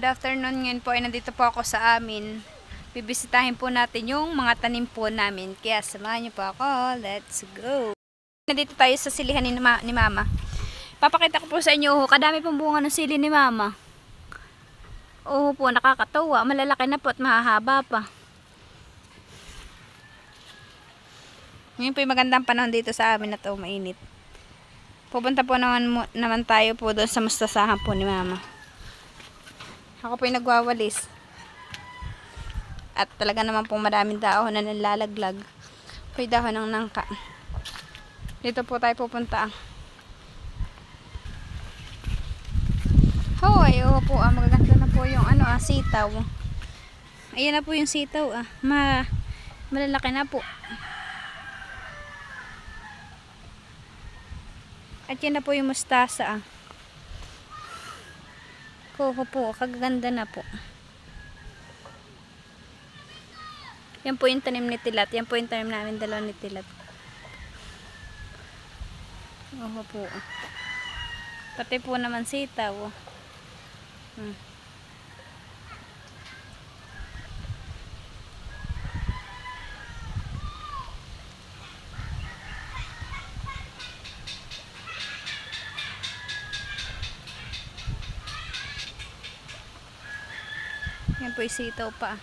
Good afternoon, ngayon po ay nandito po ako sa amin. Bibisitahin po natin yung mga tanim po namin. Kaya samahan niyo po ako. Let's go! Nandito tayo sa silihan ni Mama. Papakita ko po sa inyo, kadami pong bunga ng sili ni Mama. Oo po, nakakatawa. Malalaki na po at mahahaba pa. Ngayon po yung magandang panahon dito sa amin na to, mainit. Pupunta po naman tayo po doon sa mustasahan po ni Mama. Ako po yung nagwawalis. At talaga naman pong maraming dahon na nalalaglag. May dahon ng nangka. Dito po tayo pupunta. Hoy, oo po, magaganda na po yung sitaw. Ayan na po yung sitaw. Malalaki na po. At yan na po yung mustasa. Koko po, kaganda na po. Yan po yung tanim ni Tilat. Yan po yung tanim namin, dalawa ni Tilat. Oo po. Pati po naman sitaw. Yan po yung sitaw pa.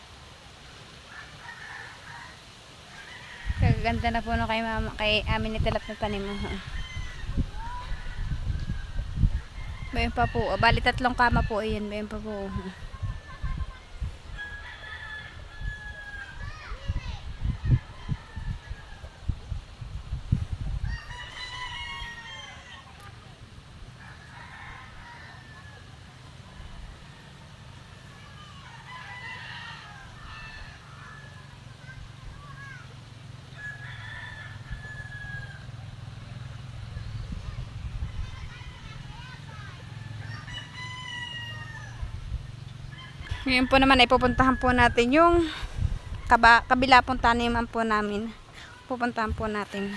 Kaganda na po no kay Mama, kay amin ni Tilat na tanim. Bayan pa po. Bali 3 kama po. Ayan, bayan pa po. Ngayon po naman ay pupuntahan po natin yung kabila pong taniman po namin. Pupuntahan po natin.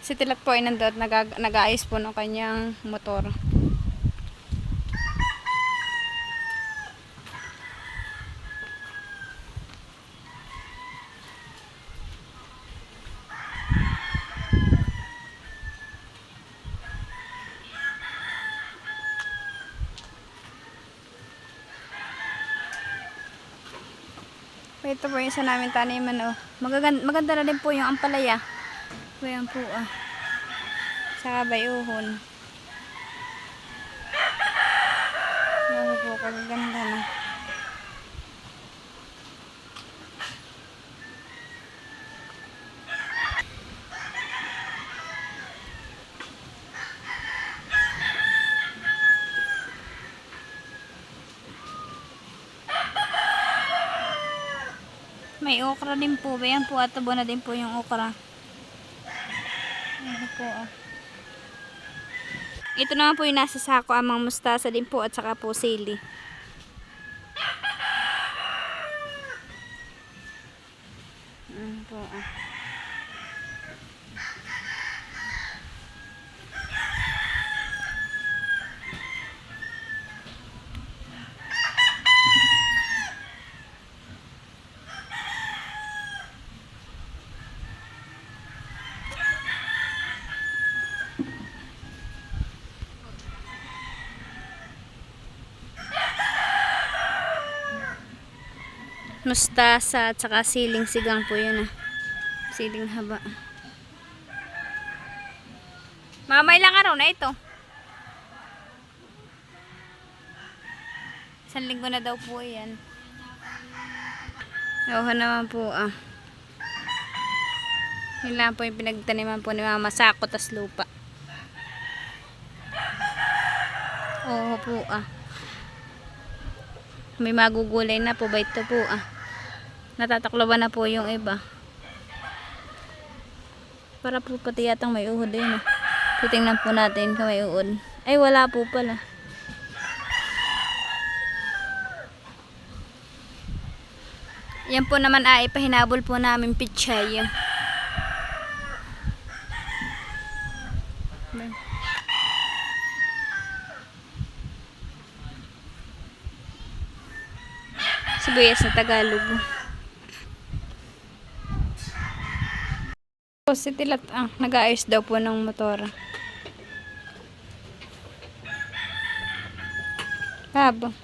Si Tilat po ay nandun at nag-aayos po ng kanyang motor. Ito po yung isa namin taniman. Maganda na din po yung ampalaya. Ayan po sa bayuhon. Ayan po, kaganda na. May okra din po. Ayan po, at tabo na din po yung okra. Ayan po. Ito naman po yung nasa sako, amang mustasa din po at saka po sili. Ayan po. Mustasa at saka siling sigang po yun. Siling haba. Mama, ilang araw na ito? 1 linggo na daw po yan. Oo naman po Yun lang po yung pinagtaniman po ni Mama. Sako tas lupa. Oo po May magugulay na po ba ito po Natatakloban na po yung iba. Para po pati yatang may uhod din. Titingnan po natin kung may uhod. Ay, wala po pala. Yan po naman ay pahinabol po namin pichay. Sibuyas na Tagalog. Po si Tilat nag-aayos daw po ng motor. Habo.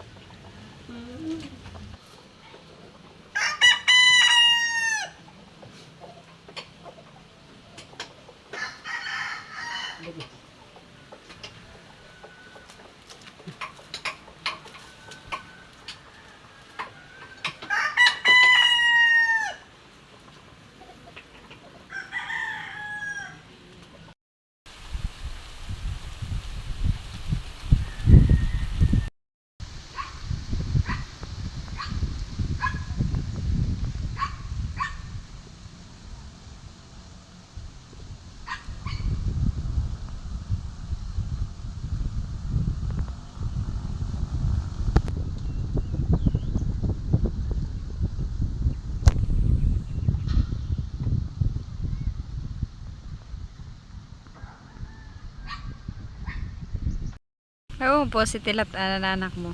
Oo po si Tilat anak mo.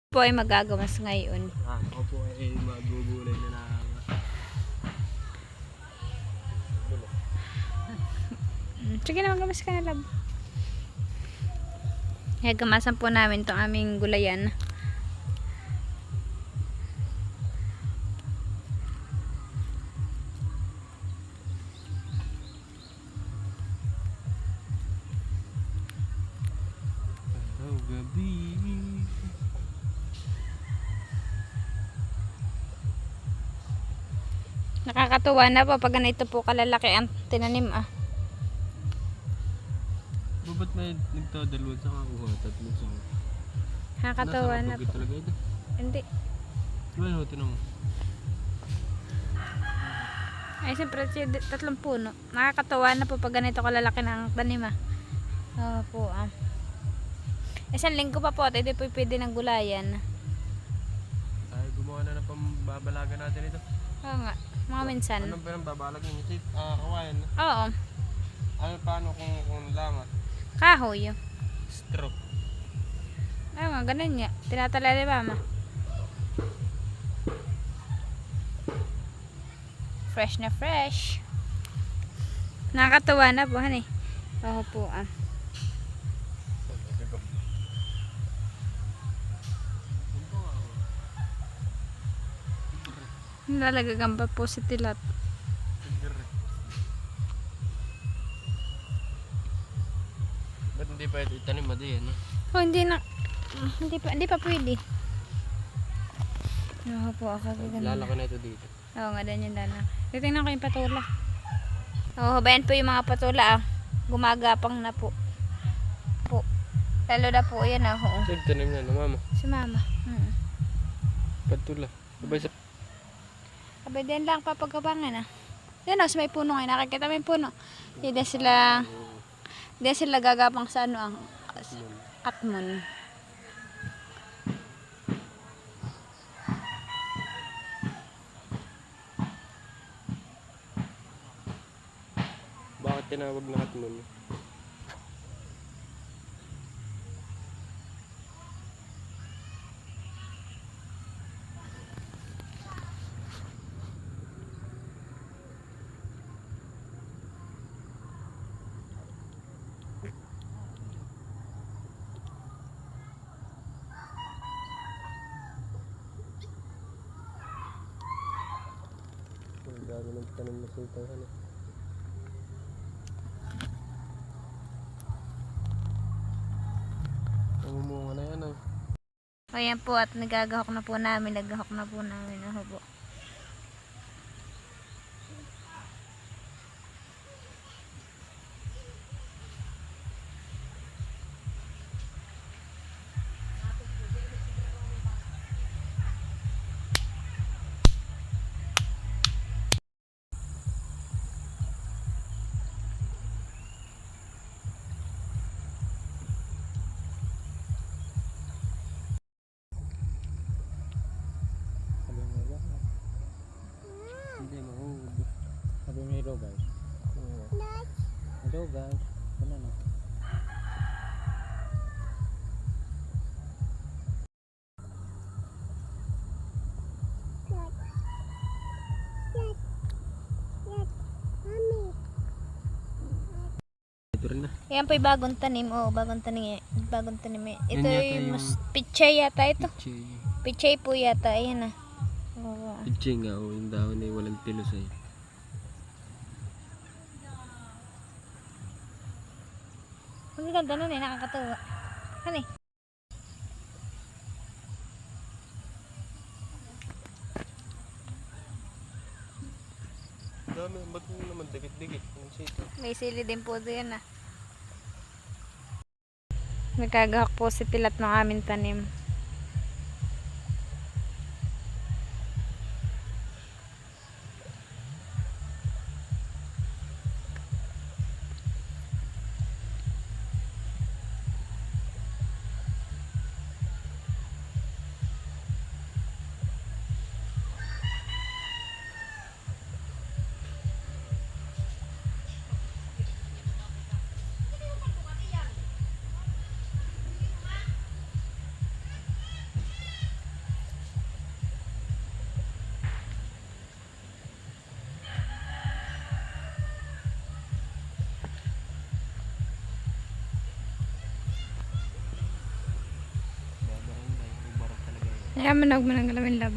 Po ay magagamas ngayon. Ako po ay magugulay na naman. Sige na, magamas ka na, lab. Kaya gamasan po namin itong aming gulayan. Oh, gabi. Nakakatuwa na po pag ganito po kalalaki ang tinanim Ba't may nagtadalawad sa kakuha? Tatlo sa kakuha. Nakakatuwa na po. Talaga ito. Hindi. Diba no, tinan mo? Ay, siyempre, tatlong puno. Nakakatuwa na po pag ganito kalalaki ng tanim Oo po Isang linggo pa po at hindi po pwede ng gulayan. Ay, gumawa na ng pambabalagan natin ito. Oo nga, mga minsan. Anong pinambabalag nyo? Kawayan na. Oo, Ano, paano kung lama? kahoy. Straw. Ay nga, ganun nga. Tinatala ni mama. Fresh na fresh. Nakakatuwa na po, honey. Oo po Nilalagagamba po si Tilat. Ba't hindi pa ito itanim mo din, no? Oh, hindi pa pwede. Oo po, gaganda. Lalaki na ito dito. Oo nga, ganyan na. Titingnan ko yung patula. Oo, bayan po yung mga patula Gumagapang na po. Lalo na po yan Tanim na, no, mama? Si mama. Patula. Sabay sa... Abay din lang papagabangan Yan sa may puno ngayon. Nakikita mo yung puno. Hindi sila gagapang sa ang atmon. Bakit tinawag na katmon? Dami nagtanim na sultan. Ayan po at nagagahok na po namin. Nagahok na po namin ang hubo. Sabi mo ba? Hindi, mahubog. Sabi mo hello guys. Hello guys. Ano na? Ito rin na. Ayan po yung bagong tanim. Oh, bagong tanim. Bagong tanim. Yan Ito yata yung yung- mas pichay yata ito. Pichay. Pichay po yata. Ayan na. Oo. Pichay nga, oh, yung dahon ay walang tilos eh. Ang ganda nun eh. Nakakatawa. Ano eh? Dami, ba't mo naman dikit-dikit? Yung sito. May sili din po doon ah. Nagkagahak po si Pilat ng aming tanim. Babarangay, ubarang talaga yun. Kaya manag manang lab.